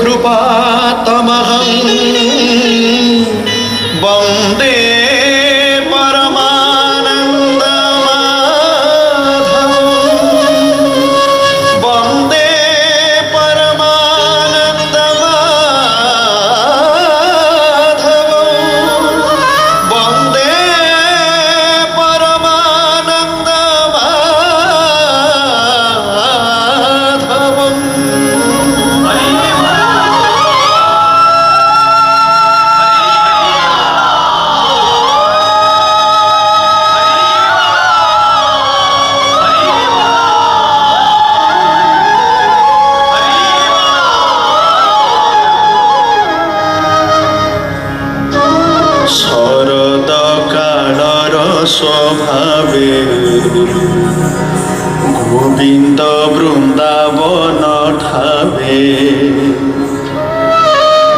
कृपातमहं वन्दे परमानन्दमाधवं वन्दे परमानन्दमाधवं वन्दे শরদ কালর স্বভাবে গোবিন্দ বৃন্দাবন ঠাবে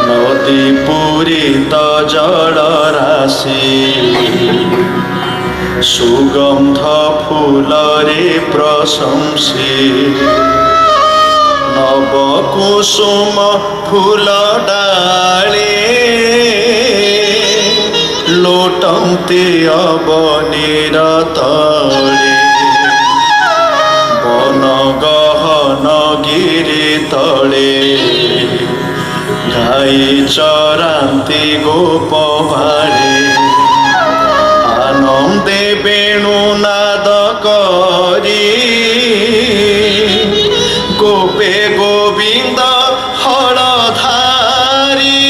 নদী পূরিত জল রাশি সুগন্ধ ফুলরে প্রশংসী নব কুসুম ফুল ডালে লোটন্তে অবনীর তলে বন গহন গিরি তলে গাই চরান্তি গোপ ভাড়ে আনন্দে বেণুনাদ করি গোপে গোবিন্দ হলধারী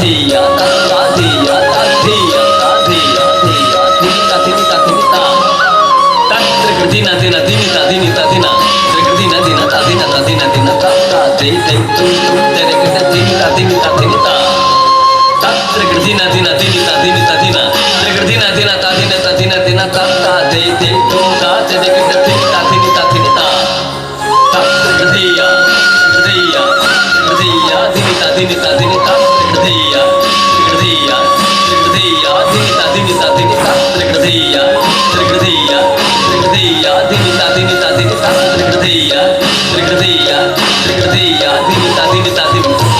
धिया ता धिया ता धिया ता धिया धिया धिता धिता धिता तत्र दिना दिना दिनिता दिनिता दिना दिना दिना ता दिना ता दिना दिना ता ता दे दे तुम तेरे के दिनिता दिनिता दिनिता तत्र दिना दिना दिनिता दिनिता दिना दिना दिना ता दिना ता दिना दिना ता ता दे दे तुम ता तेरे के दिनिता दिनिता दिनिता तत्र दिया दिया दिया दिनिता दिनिता दिनिता दिया दिया दिया दिनिता दिनिता दिनिता दिया दिया दिया दिनिता दिनिता दिनिता दिया दिया दिया दिनिता दिनिता दिनिता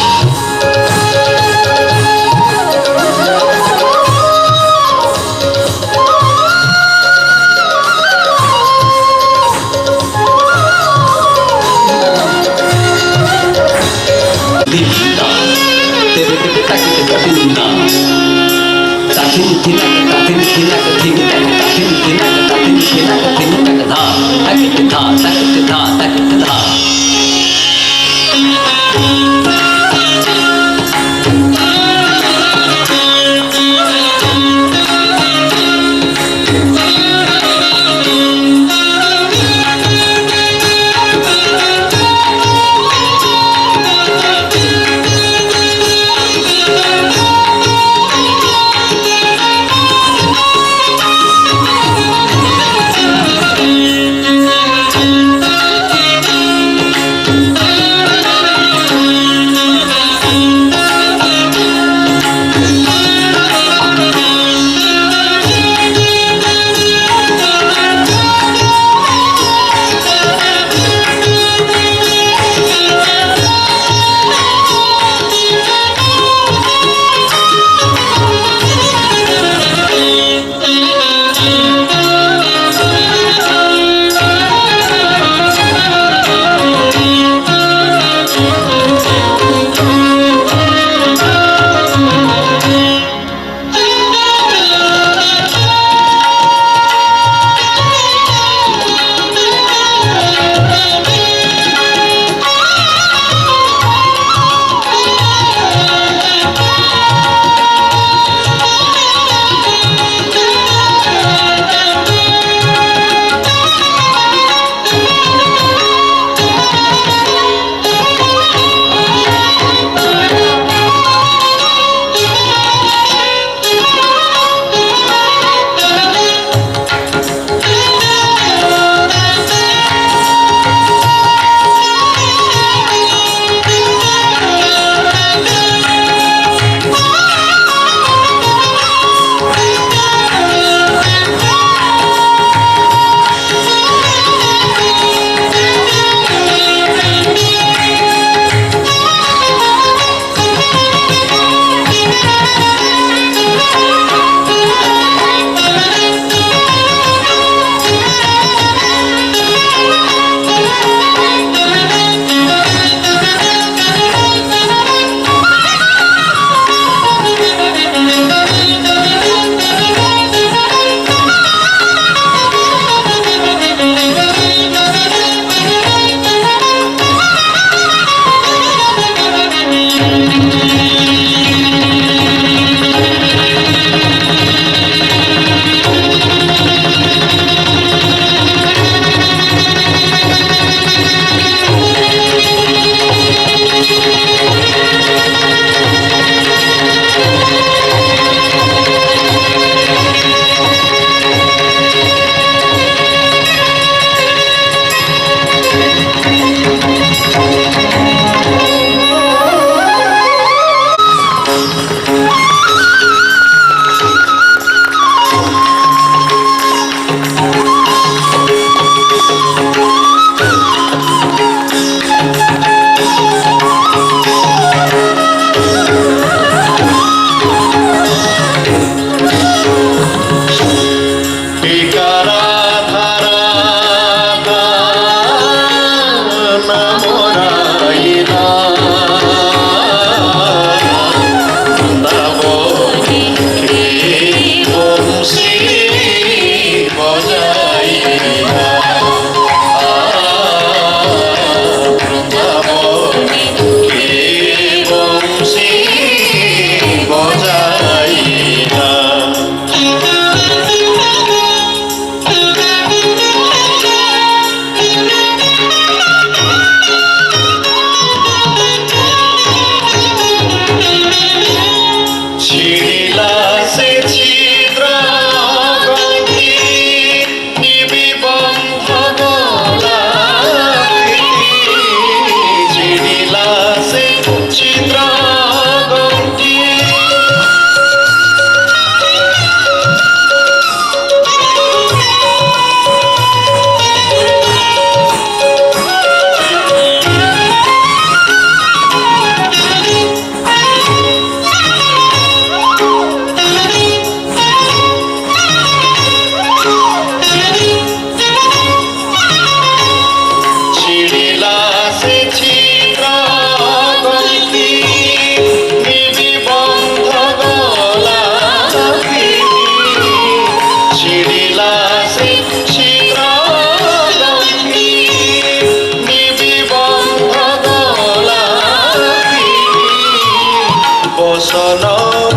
বসন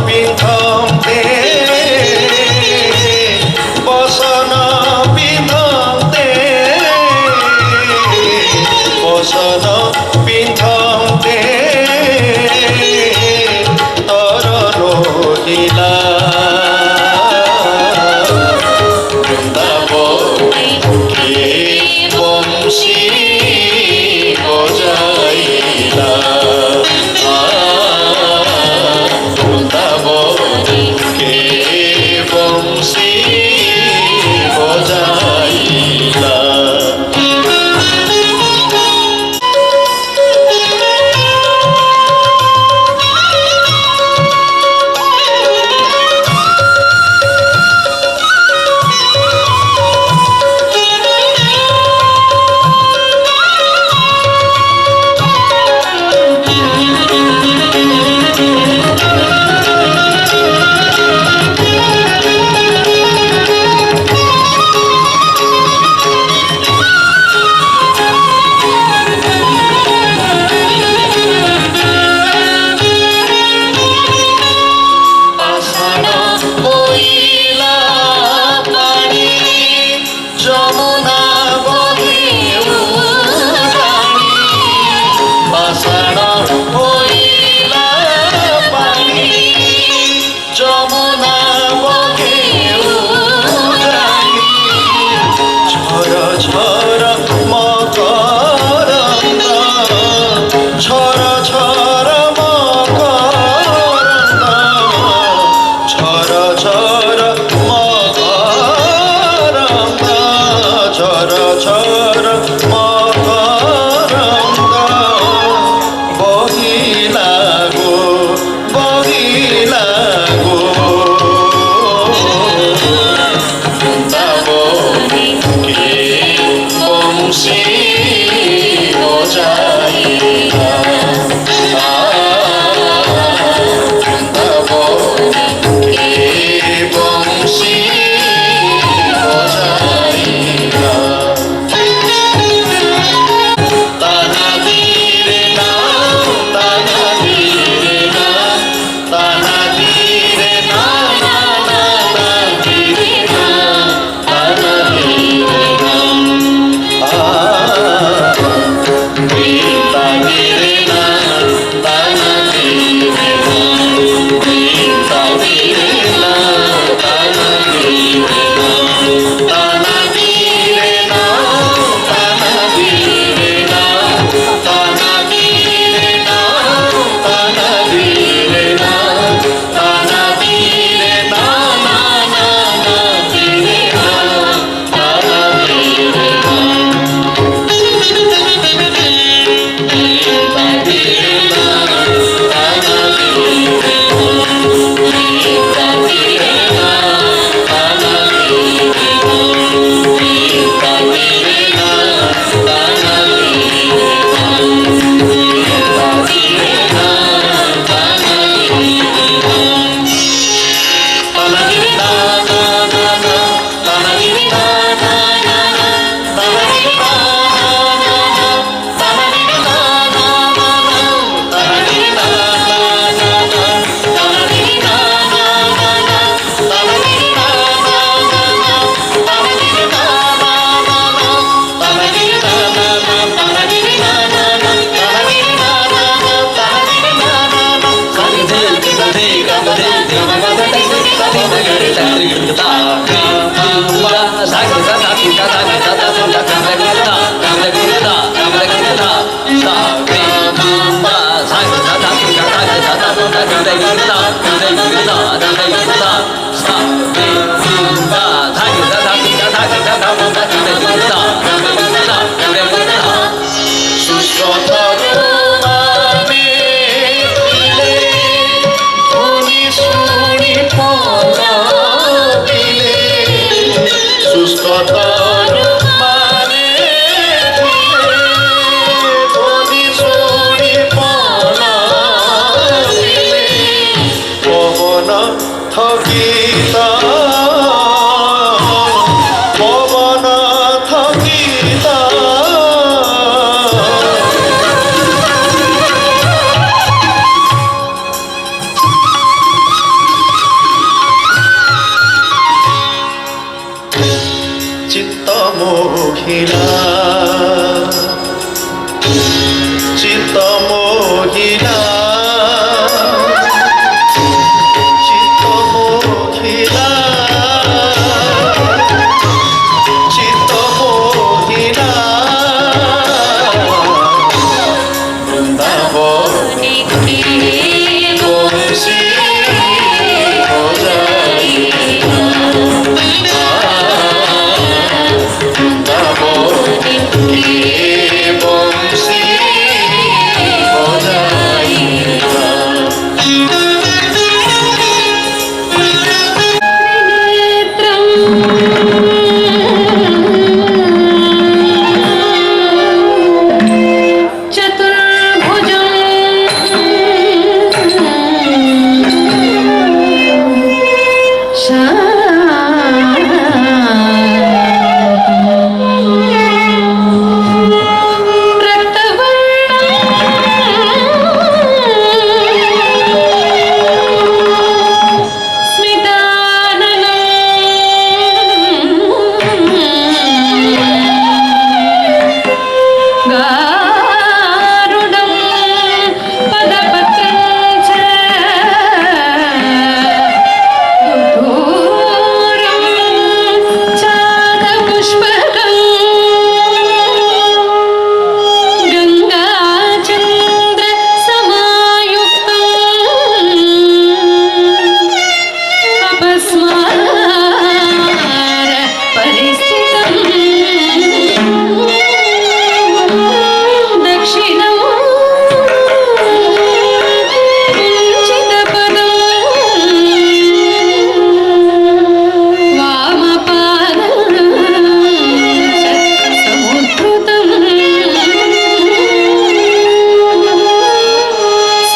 পিন্ধতে বসন পিন্ধতে বসন পিন্ধতে তর লোহিলা বৃন্দাবনে কে বংশী বজাইলা বৃন্দাবনে কে বংশী বজাইলা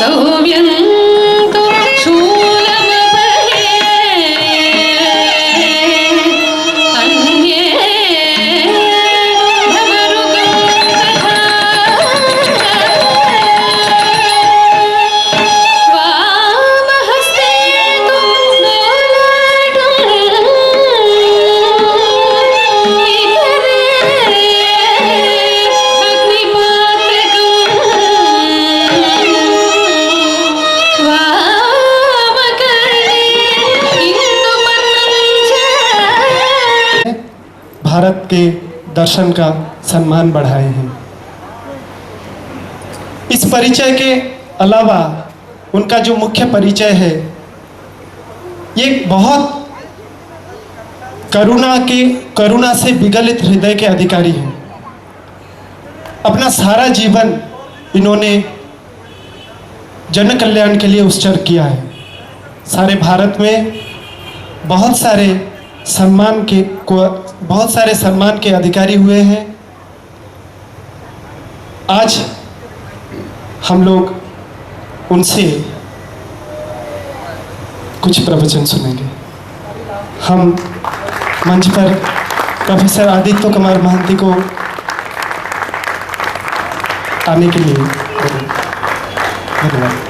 सौम्यन्तु शूलमपहे अन्ये भवरुगं तथा वामहस्ते तु लोलाटं भारत के दर्शन का सम्मान बढ़ाए हैं। इस परिचय के अलावा उनका जो मुख्य परिचय है, ये बहुत करुणा से विगलित हृदय के अधिकारी हैं। अपना सारा जीवन इन्होंने जन कल्याण के लिए उत्सर्ग किया है। सारे भारत में बहुत सारे सम्मान के अधिकारी हुए हैं। आज हम लोग उनसे कुछ प्रवचन सुनेंगे। हम मंच पर प्रोफेसर आदित्य कुमार महंती को आने के लिए धन्यवाद।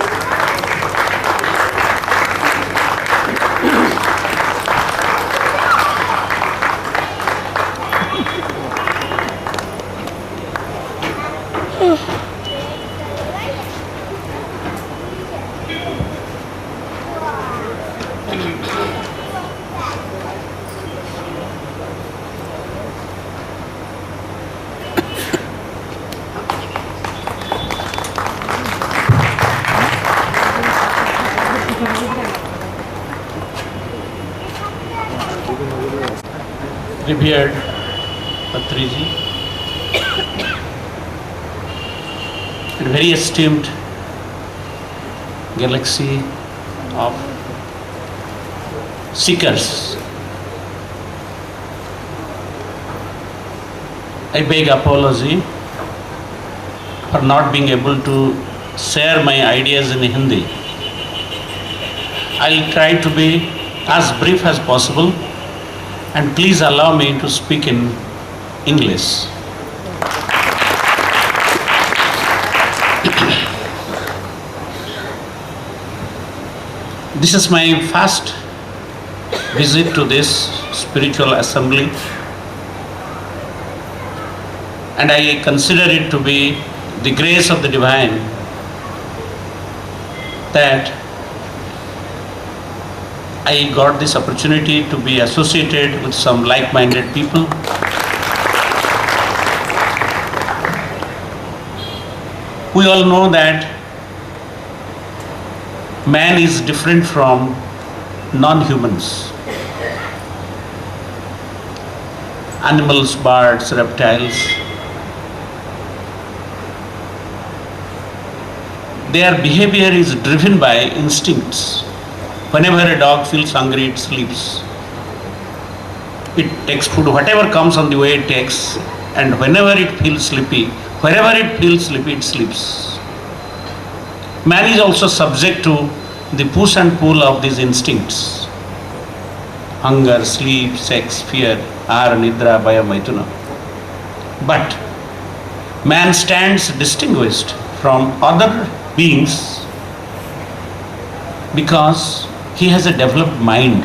Revered Patriji and very esteemed galaxy of seekers, I beg apology for not being able to share my ideas in Hindi. I'll try to be as brief as possible, and please allow me to speak in English. This is my first visit to this spiritual assembly, and I consider it to be the grace of the divine that I got this opportunity to be associated with some like-minded people. We all know that man is different from non-humans. Animals, birds, reptiles, their behavior is driven by instincts. Whenever a dog feels hungry, it sleeps. It takes food, whatever comes on the way it takes, and whenever it feels sleepy, wherever it feels sleepy, it sleeps. Man is also subject to the push and pull of these instincts. Hunger, sleep, sex, fear, ahara, nidra, bhaya, maithuna. But man stands distinguished from other beings because he has a developed mind.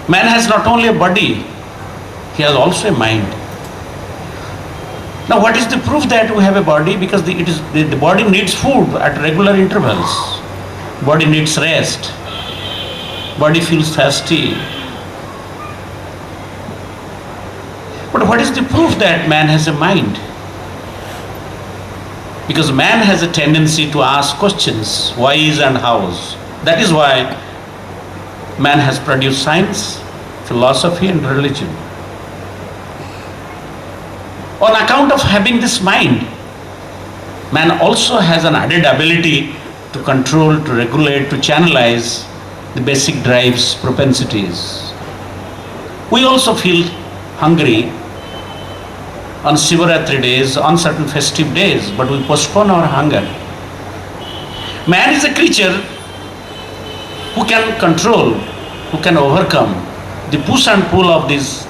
Man has not only a body, he has also a mind. Now what is the proof that we have a body? Because the body needs food at regular intervals. Body needs rest. Body feels thirsty. But what is the proof that man has a mind? Because man has a tendency to ask questions, whys and hows. That is why man has produced science, philosophy and religion. On account of having this mind, man also has an added ability to control, to regulate, to channelize the basic drives, propensities. We also feel hungry on Shivaratri days, on certain festive days, but we postpone our hunger. Man is a creature who can control, who can overcome the push and pull of these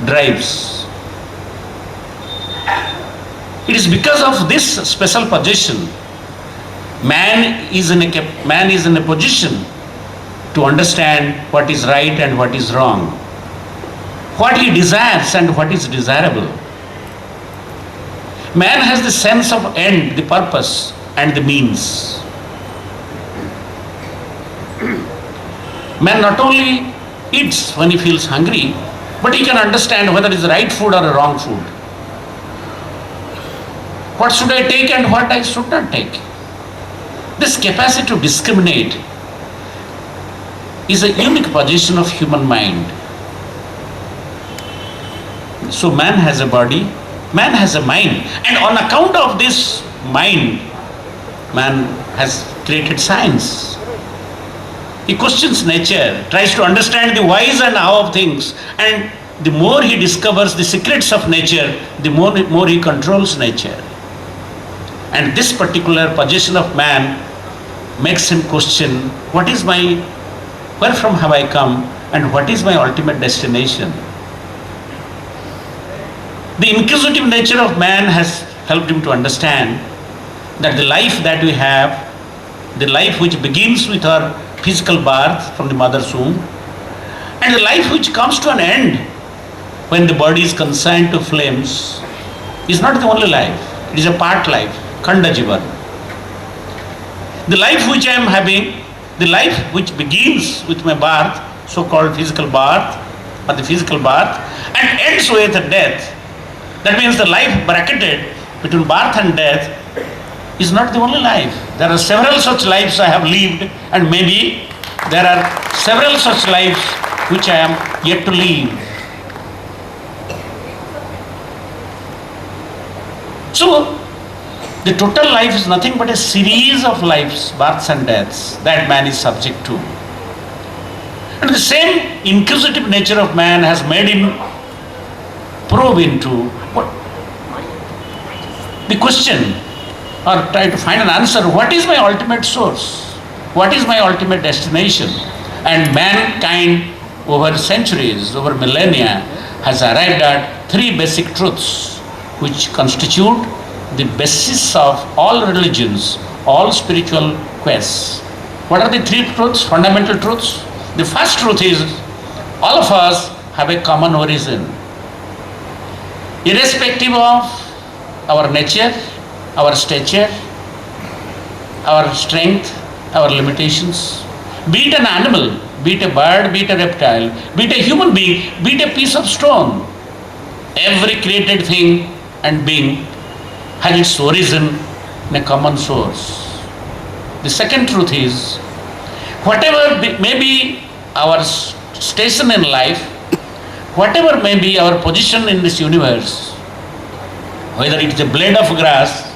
drives. It is because of this special possession, man is in a position to understand what is right and what is wrong, what he desires and what is desirable. Man has the sense of end, the purpose and the means. Man not only eats when he feels hungry, but he can understand whether it is right food or a wrong food. What should I take and what I should not take? This capacity to discriminate is a unique possession of human mind. So man has a body, man has a mind, and on account of this mind, man has created science. He questions nature, tries to understand the whys and how of things, and the more he discovers the secrets of nature, the more he controls nature. And this particular possession of man makes him question, where from have I come and what is my ultimate destination? The inquisitive nature of man has helped him to understand that the life that we have, the life which begins with our physical birth from the mother's womb, and the life which comes to an end when the body is consigned to flames, is not the only life. It is a part life, Khanda Jivan. The life which I am having, the life which begins with my birth, so-called physical birth, or the physical birth, and ends with death. That means the life bracketed between birth and death is not the only life. There are several such lives I have lived, and maybe there are several such lives which I am yet to live. So, the total life is nothing but a series of lives, births and deaths, that man is subject to. And the same inquisitive nature of man has made him probe into the question, or try to find an answer, what is my ultimate source? What is my ultimate destination? And mankind over centuries, over millennia, has arrived at three basic truths which constitute the basis of all religions, all spiritual quests. What are the three truths, fundamental truths? The first truth is, all of us have a common origin. Irrespective of our nature, our stature, our strength, our limitations, be it an animal, be it a bird, be it a reptile, be it a human being, be it a piece of stone, every created thing and being has its origin in a common source. The second truth is, whatever may be our station in life, whatever may be our position in this universe, whether it is a blade of grass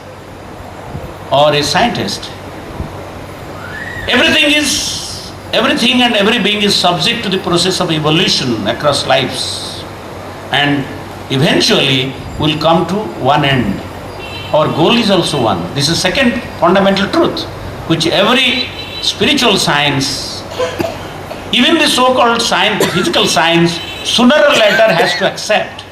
or a scientist, everything and every being is subject to the process of evolution across lives, and eventually will come to one end. Our goal is also one. This is second fundamental truth which every spiritual science, even the so-called science, the physical science, sooner or later has to accept.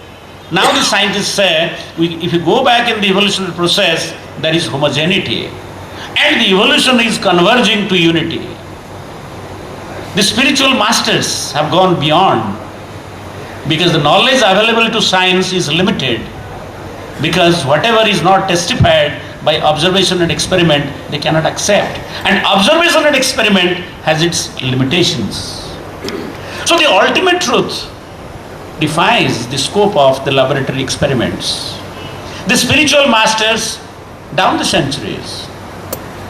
Now the scientists say, if you go back in the evolutionary process, there is homogeneity, and the evolution is converging to unity. The spiritual masters have gone beyond, because the knowledge available to science is limited, because whatever is not testified by observation and experiment, they cannot accept. And observation and experiment has its limitations. So the ultimate truth defies the scope of the laboratory experiments. The spiritual masters down the centuries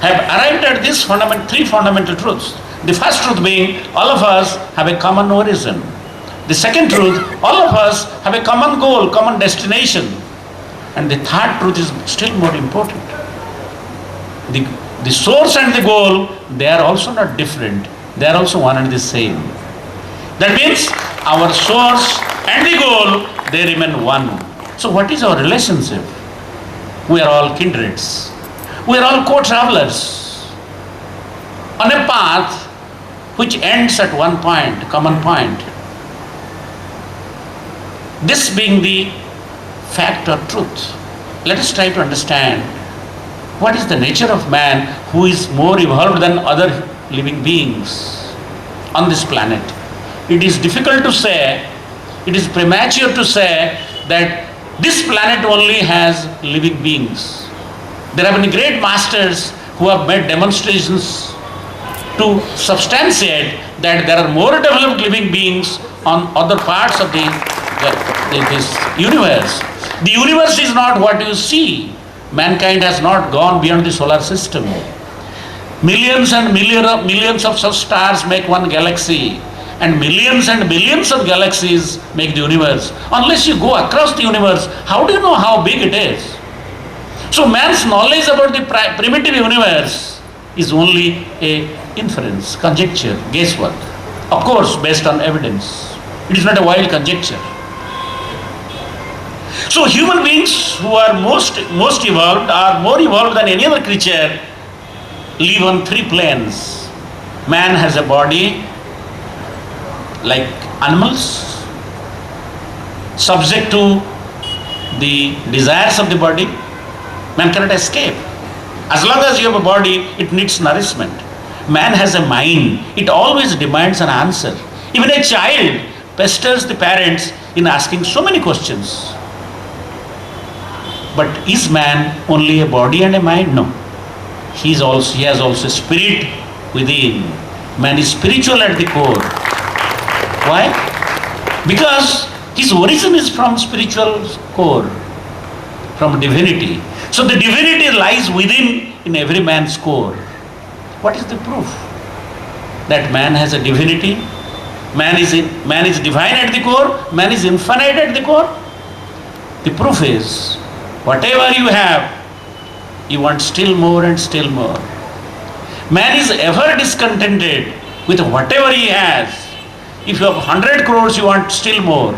have arrived at these three fundamental truths. The first truth being, all of us have a common origin. The second truth, all of us have a common goal, common destination. And the third truth is still more important. The source and the goal, they are also not different. They are also one and the same. That means our source and the goal, they remain one. So what is our relationship? We are all kindreds. We are all co-travelers on a path which ends at one point, common point. This being the fact or truth, let us try to understand what is the nature of man who is more evolved than other living beings on this planet. It is difficult to say, it is premature to say that this planet only has living beings. There have been great masters who have made demonstrations to substantiate that there are more developed living beings on other parts of this universe. The universe is not what you see. Mankind has not gone beyond the solar system. Millions and millions of such stars make one galaxy, and millions of galaxies make the universe. Unless you go across the universe, how do you know how big it is? So man's knowledge about the primitive universe is only a inference, conjecture, guesswork. Of course, based on evidence. It is not a wild conjecture. So human beings who are most evolved, are more evolved than any other creature, live on three planes. Man has a body like animals, subject to the desires of the body. Man cannot escape. As long as you have a body, it needs nourishment. Man has a mind. It always demands an answer. Even a child pesters the parents in asking so many questions. But is man only a body and a mind? No. He has also spirit within. Man is spiritual at the core. Why? Because his origin is from spiritual core, from divinity. So the divinity lies within in every man's core. What is the proof that man has a divinity? Man is divine at the core, man is infinite at the core. The proof is, whatever you have, you want still more and still more. Man is ever discontented with whatever he has. If you have 100 crores, you want still more.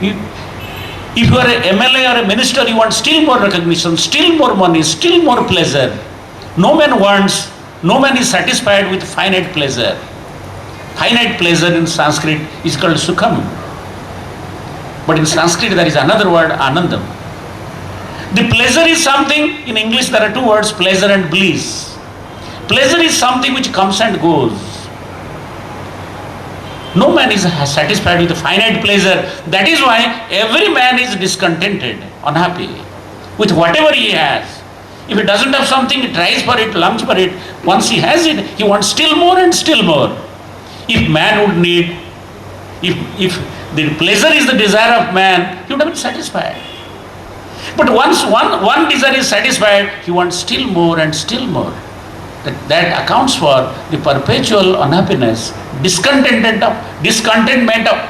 If you are a MLA or a minister, you want still more recognition, still more money, still more pleasure. No man is satisfied with finite pleasure. Finite pleasure in Sanskrit is called sukham. But in Sanskrit there is another word, anandam. The pleasure is something, in English there are two words, pleasure and bliss. Pleasure is something which comes and goes. No man is satisfied with a finite pleasure. That is why every man is discontented, unhappy with whatever he has. If he doesn't have something, he tries for it, longs for it. Once he has it, he wants still more and still more. If man would need, if the pleasure is the desire of man, he would have been satisfied. But once one desire is satisfied, he wants still more and still more. That accounts for the perpetual unhappiness, discontentment of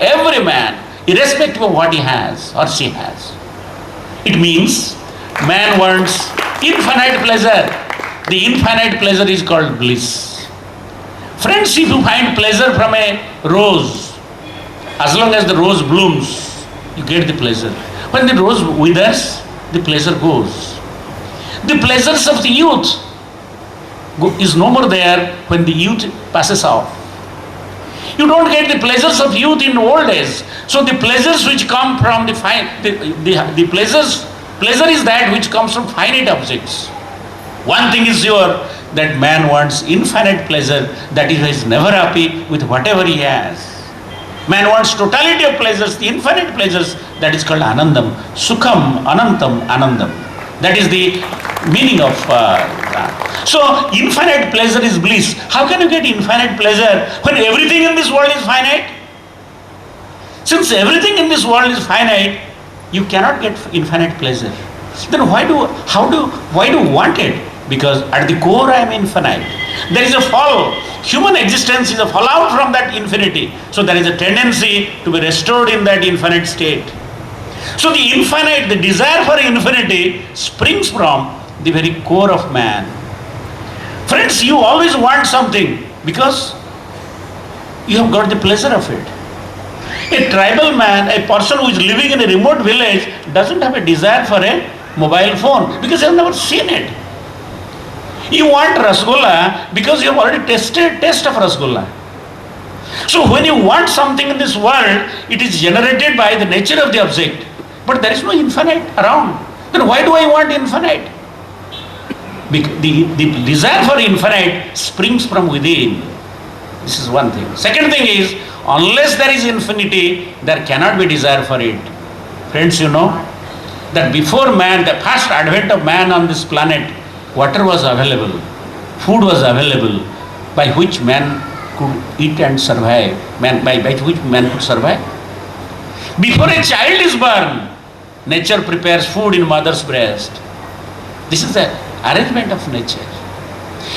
every man, irrespective of what he has or she has. It means man wants infinite pleasure. The infinite pleasure is called bliss. Friends, if you find pleasure from a rose, as long as the rose blooms, you get the pleasure. When the rose withers, the pleasure goes. The pleasures of the youth is no more there when the youth passes off. You don't get the pleasures of youth in old age. So the pleasures which come from the pleasure is that which comes from finite objects. One thing is sure, that man wants infinite pleasure, that is why he is never happy with whatever he has. Man wants totality of pleasures, the infinite pleasures, that is called anandam. Sukham, anantam, anandam. That is the meaning of So infinite pleasure is bliss. How can you get infinite pleasure when everything in this world is finite? Since everything in this world is finite, you cannot get infinite pleasure. Then why do you want it? Because at the core I am infinite. There is a fall. Human existence is a fallout from that infinity. So there is a tendency to be restored in that infinite state. So the infinite, the desire for infinity springs from the very core of man. Friends, you always want something because you have got the pleasure of it. A tribal man, a person who is living in a remote village, doesn't have a desire for a mobile phone because he has never seen it. You want rasgulla because you have already tasted taste of rasgulla. So when you want something in this world, it is generated by the nature of the object. But there is no infinite around. Then why do I want infinite? The desire for infinite springs from within. This is one thing. Second thing is, unless there is infinity, there cannot be desire for it. Friends, you know that before man, the first advent of man on this planet, water was available, food was available, by which man could eat and survive, by which man could survive. Before a child is born, nature prepares food in mother's breast. This is the arrangement of nature.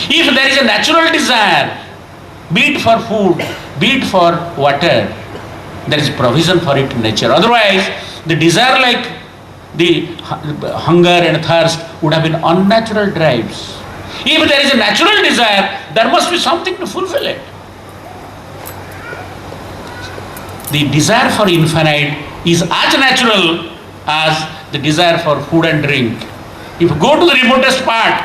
If there is a natural desire, be it for food, be it for water, there is provision for it in nature. Otherwise, the desire like the hunger and thirst would have been unnatural drives. If there is a natural desire, there must be something to fulfill it. The desire for infinite is as natural as the desire for food and drink. If you go to the remotest part,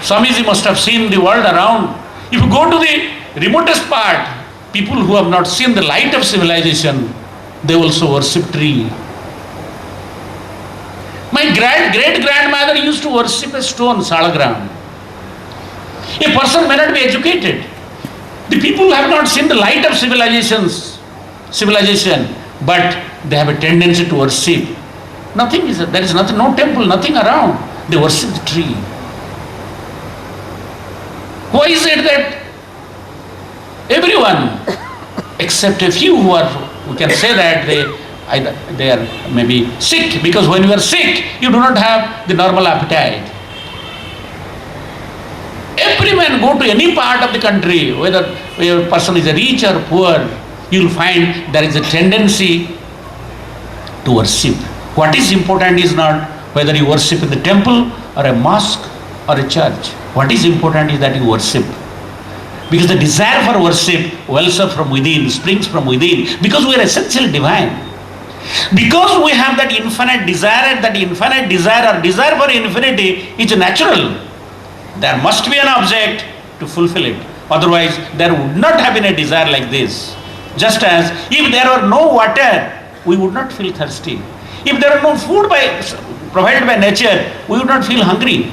Swamiji must have seen the world around. If you go to the remotest part, people who have not seen the light of civilization, they also worship tree. My great-grandmother used to worship a stone, salagram. A person may not be educated. The people have not seen the light of civilization, but they have a tendency to worship. There is nothing, no temple, nothing around. They worship the tree. Why is it that everyone, except a few who can say that they are maybe sick, because when you are sick, you do not have the normal appetite. Every man go to any part of the country, whether a person is rich or poor, you will find there is a tendency to worship. What is important is not whether you worship in the temple or a mosque or a church. What is important is that you worship. Because the desire for worship wells up from within, springs from within, because we are essentially divine. Because we have that infinite desire, and that infinite desire or desire for infinity is natural. There must be an object to fulfill it. Otherwise, there would not have been a desire like this. Just as if there were no water, we would not feel thirsty. If there were no food provided by nature, we would not feel hungry.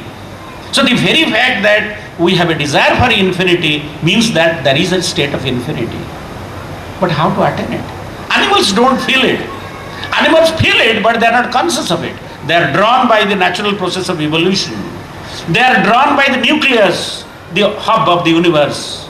So the very fact that we have a desire for infinity means that there is a state of infinity. But how to attain it? Animals don't feel it. Animals feel it, but they are not conscious of it. They are drawn by the natural process of evolution. They are drawn by the nucleus, the hub of the universe.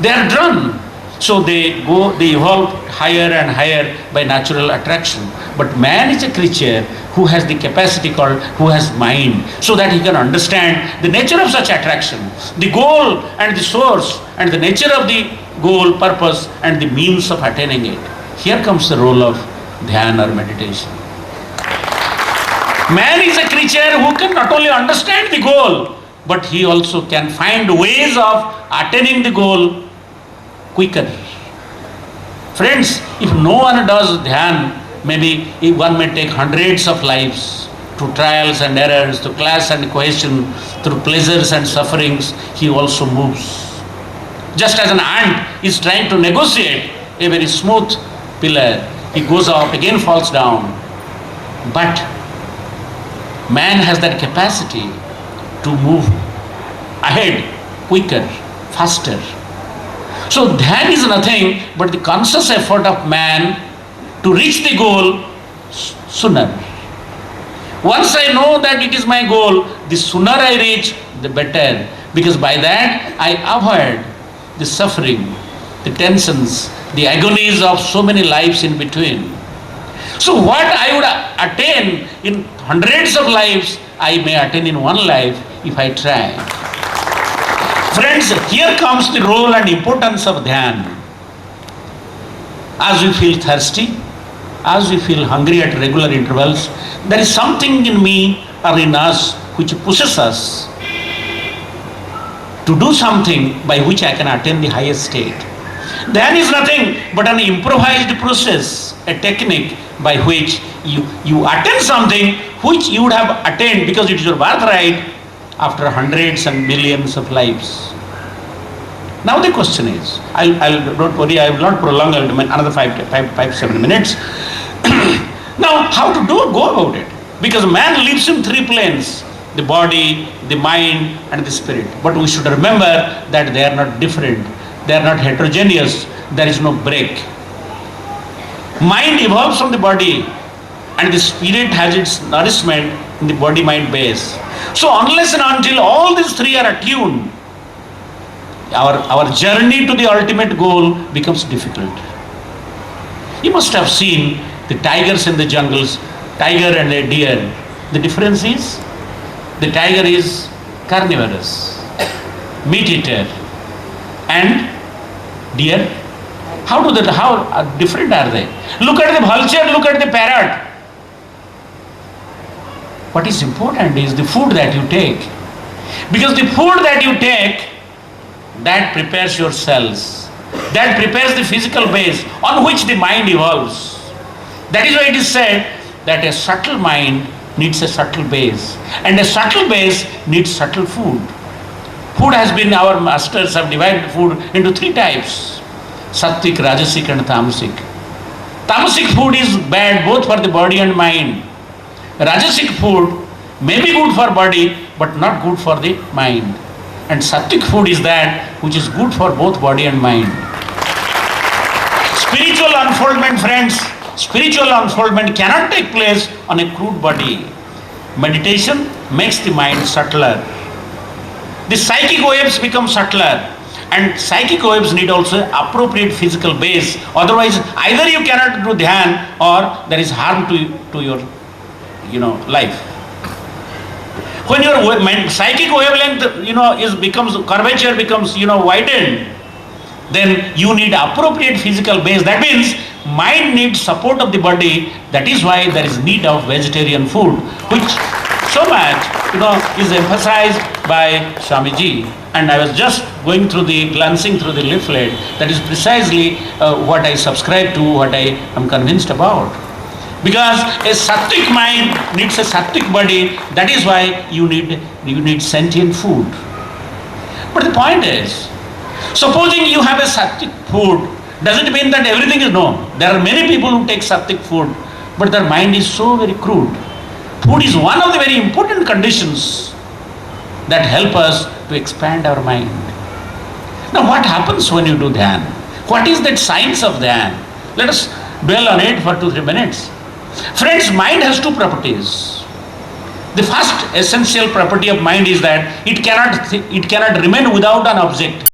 They are drawn. So they evolve higher and higher by natural attraction. But man is a creature who has the capacity who has mind, so that he can understand the nature of such attraction, the goal and the source, and the nature of the goal, purpose, and the means of attaining it. Here comes the role of dhyana or meditation. Man is a creature who can not only understand the goal, but he also can find ways of attaining the goal quicker. Friends, if no one does dhyan, maybe one may take hundreds of lives through trials and errors, through class and question, through pleasures and sufferings, he also moves. Just as an ant is trying to negotiate a very smooth pillar, he goes up, again falls down. But man has that capacity to move ahead, quicker, faster. So dhyan is nothing but the conscious effort of man to reach the goal sooner. Once I know that it is my goal, the sooner I reach, the better. Because by that I avoid the suffering, the tensions, the agonies of so many lives in between. So what I would attain in hundreds of lives, I may attain in one life if I try. Friends, here comes the role and importance of dhyan. As we feel thirsty, as we feel hungry at regular intervals, there is something in me or in us which pushes us to do something by which I can attain the highest state. Dhyan is nothing but an improvised process, a technique by which you attain something which you would have attained because it is your birthright after hundreds and millions of lives. Now the question is, don't worry, I will not prolong another 5-7 minutes. Now, how to go about it? Because man lives in three planes, the body, the mind and the spirit. But we should remember that they are not different, they are not heterogeneous, there is no break. Mind evolves from the body and the spirit has its nourishment in the body-mind base. So unless and until all these three are attuned, our journey to the ultimate goal becomes difficult. You must have seen the tigers in the jungles, tiger and a deer. The difference is, the tiger is carnivorous, meat eater, and deer, how different are they? Look at the vulture, look at the parrot. What is important is the food that you take. Because the food that you take, that prepares your cells, that prepares the physical base on which the mind evolves. That is why it is said that a subtle mind needs a subtle base, and a subtle base needs subtle food. Food has been, our masters have divided food into three types: Sattvic, Rajasic and Tamasic. Tamasic food is bad both for the body and mind. Rajasic food may be good for body but not good for the mind. And Sattvic food is that which is good for both body and mind. Spiritual unfoldment, friends, spiritual unfoldment cannot take place on a crude body. Meditation makes the mind subtler. The psychic waves become subtler, and psychic waves need also appropriate physical base. Otherwise, either you cannot do dhyan or there is harm to your life. When your psychic wavelength becomes curvature becomes widened, then you need appropriate physical base. That means mind needs support of the body. That is why there is need of vegetarian food, which so much is emphasized by Swamiji. And I was just glancing through the leaflet. That is precisely what I subscribe to, what I am convinced about. Because a sattvic mind needs a sattvic body. That is why you need sentient food. But the point is, supposing you have a sattvic food, does it mean that everything is no? There are many people who take sattvic food, but their mind is so very crude. Food is one of the very important conditions that help us to expand our mind. Now what happens when you do dhyan? What is that science of dhyan? Let us dwell on it for 2-3 minutes. Friends, mind has two properties. The first essential property of mind is that it cannot remain without an object.